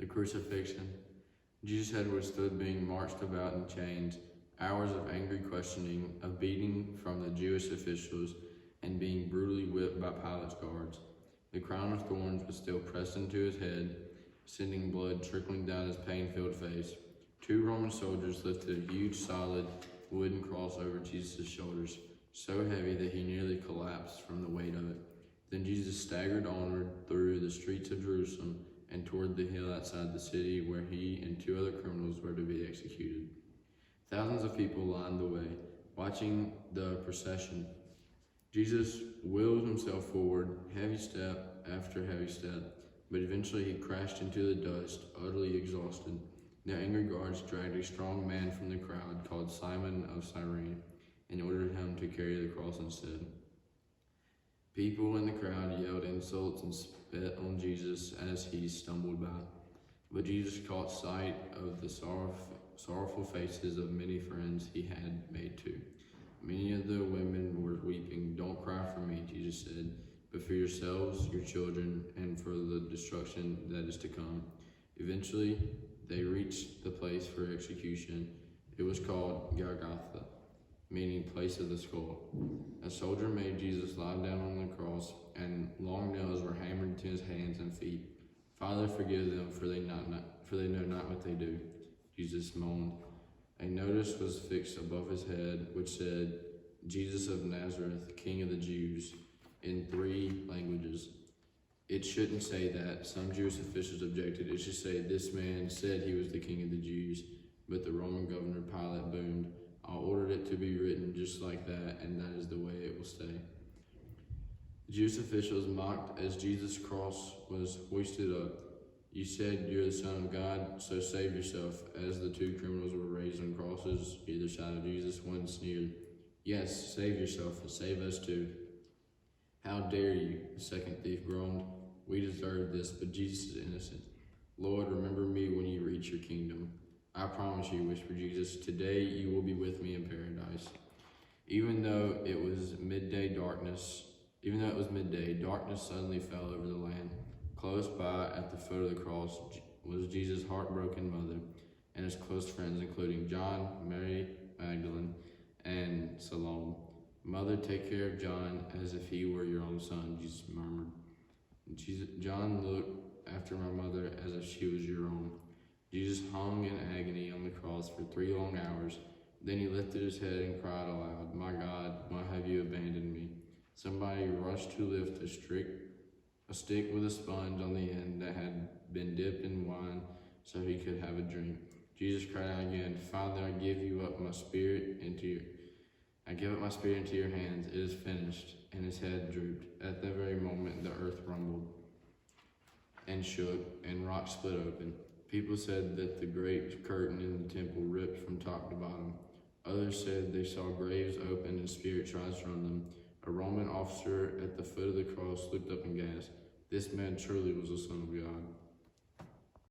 Crucifixion. Jesus had withstood being marched about in chains, hours of angry questioning, of beating from the Jewish officials, and being brutally whipped by Pilate's guards. The crown of thorns was still pressed into his head, sending blood trickling down his pain-filled face. 2 Roman soldiers lifted a huge, solid, wooden cross over Jesus' shoulders, so heavy that he nearly collapsed from the weight of it. Then Jesus staggered onward through the streets of Jerusalem and toward the hill outside the city where he and 2 other criminals were to be executed. Thousands of people lined the way, watching the procession. Jesus willed himself forward, heavy step after heavy step, but eventually he crashed into the dust, utterly exhausted. The angry guards dragged a strong man from the crowd called Simon of Cyrene and ordered him to carry the cross instead. People in the crowd yelled insults and spit on Jesus as he stumbled by, but Jesus caught sight of the sorrowful faces of many friends he had made too. Many of the women were weeping. "Don't cry for me," Jesus said, "but for yourselves, your children, and for the destruction that is to come." Eventually, they reached the place for execution. It was called Golgotha, meaning place of the skull. A soldier made Jesus lie down on the cross, and long nails were hammered into his hands and feet. "Father, forgive them, for they know not what they do," Jesus moaned. A notice was fixed above his head, which said, "Jesus of Nazareth, King of the Jews," in 3 languages. It shouldn't say that. Some Jewish officials objected. It should say, "This man said he was the King of the Jews." But the Roman governor Pilate boomed, "I ordered it to be written just like that, and that is the way it will stay." The Jewish officials mocked as Jesus' cross was hoisted up. "You said you're the Son of God, so save yourself." As the 2 criminals were raised on crosses either side of Jesus, one sneered, "Yes, save yourself, but save us too." "How dare you?" the second thief groaned. "We deserve this, but Jesus is innocent." "Lord, remember me when you reach your kingdom." "I promise you," whispered Jesus, "today you will be with me in paradise." Even though it was midday, darkness suddenly fell over the land. Close by, at the foot of the cross, was Jesus' heartbroken mother and his close friends, including John, Mary Magdalene, and Salome. "Mother, take care of John as if he were your own son," Jesus murmured. "John, look after my mother as if she was your own." Jesus hung in agony on the cross for 3 long hours. Then he lifted his head and cried aloud, "My God, why have you abandoned me?" Somebody rushed to lift a stick with a sponge on the end that had been dipped in wine so he could have a drink. Jesus cried out again, "Father, I give up my spirit into your hands. It is finished." And his head drooped. At that very moment, the earth rumbled and shook, and rocks split open. People said that the great curtain in the temple ripped from top to bottom. Others said they saw graves open and spirits rise from them. A Roman officer at the foot of the cross looked up and gasped, "This man truly was the Son of God."